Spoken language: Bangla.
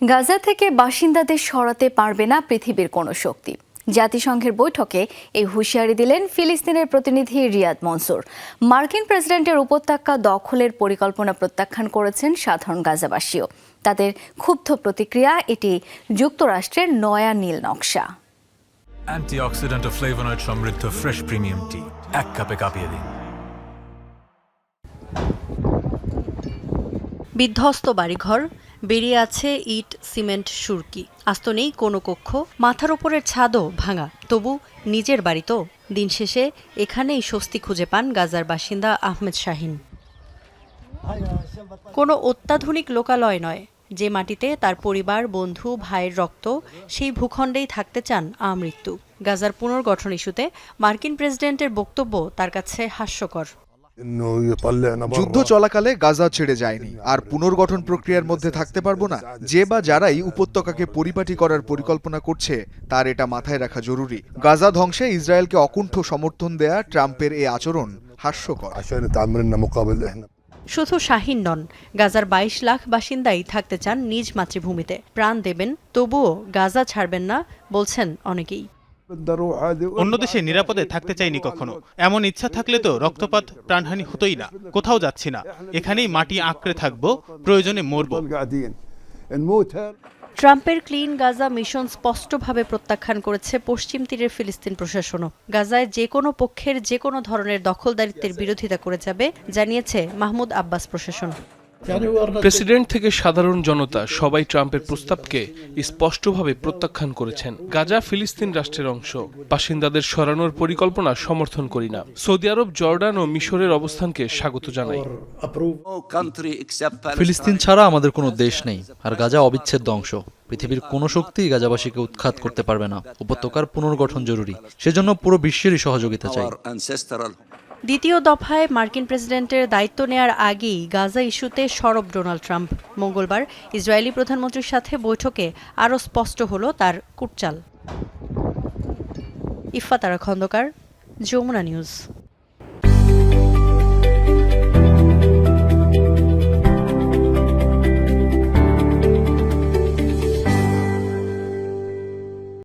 গাজা থেকে বাসিন্দাদের সরাতে পারবে না পৃথিবীর কোনো শক্তি। জাতিসংঘের বৈঠকে এই হুঁশিয়ারি দিলেন ফিলিস্তিনের প্রতিনিধি রিয়াদ মনসুর। মার্কিন প্রেসিডেন্টের উপত্যকা দখলের পরিকল্পনা প্রত্যাখ্যান করেছেন সাধারণ গাজাবাসীও। তাদের ক্ষুব্ধ প্রতিক্রিয়া, এটি যুক্তরাষ্ট্রের নয়া নীল নকশা। অ্যান্টিঅক্সিডেন্ট ও ফ্লেভোনয়েড সমৃদ্ধ ফ্রেশ প্রিমিয়াম টি এক কাপে কাঁপিয়ে দিন। বিধ্বস্ত বাড়িঘর, বেরিয়ে আছে ইট, সিমেন্ট, সুরকি, আস্ত নেই কোনো কক্ষ, মাথার ওপরের ছাদও ভাঙা। তবু নিজের বাড়ি তো। দিন শেষে এখানেই স্বস্তি খুঁজে পান গাজার বাসিন্দা আহমেদ শাহিন। কোনো অত্যাধুনিক লোকালয় নয়, যে মাটিতে তার পরিবার, বন্ধু, ভাইয়ের রক্ত, সেই ভূখণ্ডেই থাকতে চান আমৃত্যু। গাজার পুনর্গঠন ইস্যুতে মার্কিন প্রেসিডেন্টের বক্তব্য তার কাছে হাস্যকর। যুদ্ধ চলাকালে গাজা ছেড়ে যায়নি, আর পুনর্গঠন প্রক্রিয়ার মধ্যে থাকতে পারবো না। যে বা যারাই উপত্যকাকে পরিপাটি করার পরিকল্পনা করছে তার এটা মাথায় রাখা জরুরি। গাজা ধ্বংসে ইসরায়েলকে অকুণ্ঠ সমর্থন দেয়া ট্রাম্পের এই আচরণ হাস্যকর। শুধু শাহিন নন, গাজার ২২ লাখ বাসিন্দাই থাকতে চান নিজ মাতৃভূমিতে। প্রাণ দেবেন, তবুও গাজা ছাড়বেন না বলছেন অনেকেই। অন্য দেশে নিরাপদে থাকতে চাইনি কখনো। এমন ইচ্ছা থাকলে তো রক্তপাত, প্রাণহানি হতোই না। কোথাও যাচ্ছি না, এখানেই মাটি আঁকড়ে থাকবো, প্রয়োজনে মরব। ট্রাম্পের ক্লিন গাজা মিশন স্পষ্টভাবে প্রত্যাখ্যান করেছে পশ্চিম তীরের ফিলিস্তিন প্রশাসনও। গাজায় যে কোনো পক্ষের যে কোনো ধরনের দখলদারিত্বের বিরোধিতা করে যাবে জানিয়েছে মাহমুদ আব্বাস প্রশাসন। প্রেসিডেন্ট থেকে সাধারণ জনতা সবাই ট্রাম্পের প্রস্তাবকে স্পষ্টভাবে প্রত্যাখ্যান করেছেন। গাজা ফিলিস্তিন রাষ্ট্রের অংশ, বাসিন্দাদের সরানোর পরিকল্পনা সমর্থন করি না। সৌদি আরব, জর্ডান ও মিশরের অবস্থানকে স্বাগত জানাই। ফিলিস্তিন ছাড়া আমাদের কোনো দেশ নেই, আর গাজা অবিচ্ছেদ্য অংশ। পৃথিবীর কোনো শক্তি গাজাবাসীকে উৎখাত করতে পারবে না। উপত্যকার পুনর্গঠন জরুরি, সেজন্য পুরো বিশ্বেরই সহযোগিতা চাই। দ্বিতীয় দফায় মার্কিন প্রেসিডেন্টের দায়িত্ব নেয়ার আগেই গাজা ইস্যুতে সরব ডোনাল্ড ট্রাম্প। মঙ্গলবার ইসরায়েলি প্রধানমন্ত্রীর সাথে বৈঠকে আরও স্পষ্ট হলো তার কূটচাল। ইফফা তারা খন্দকার, যমুনা নিউজ।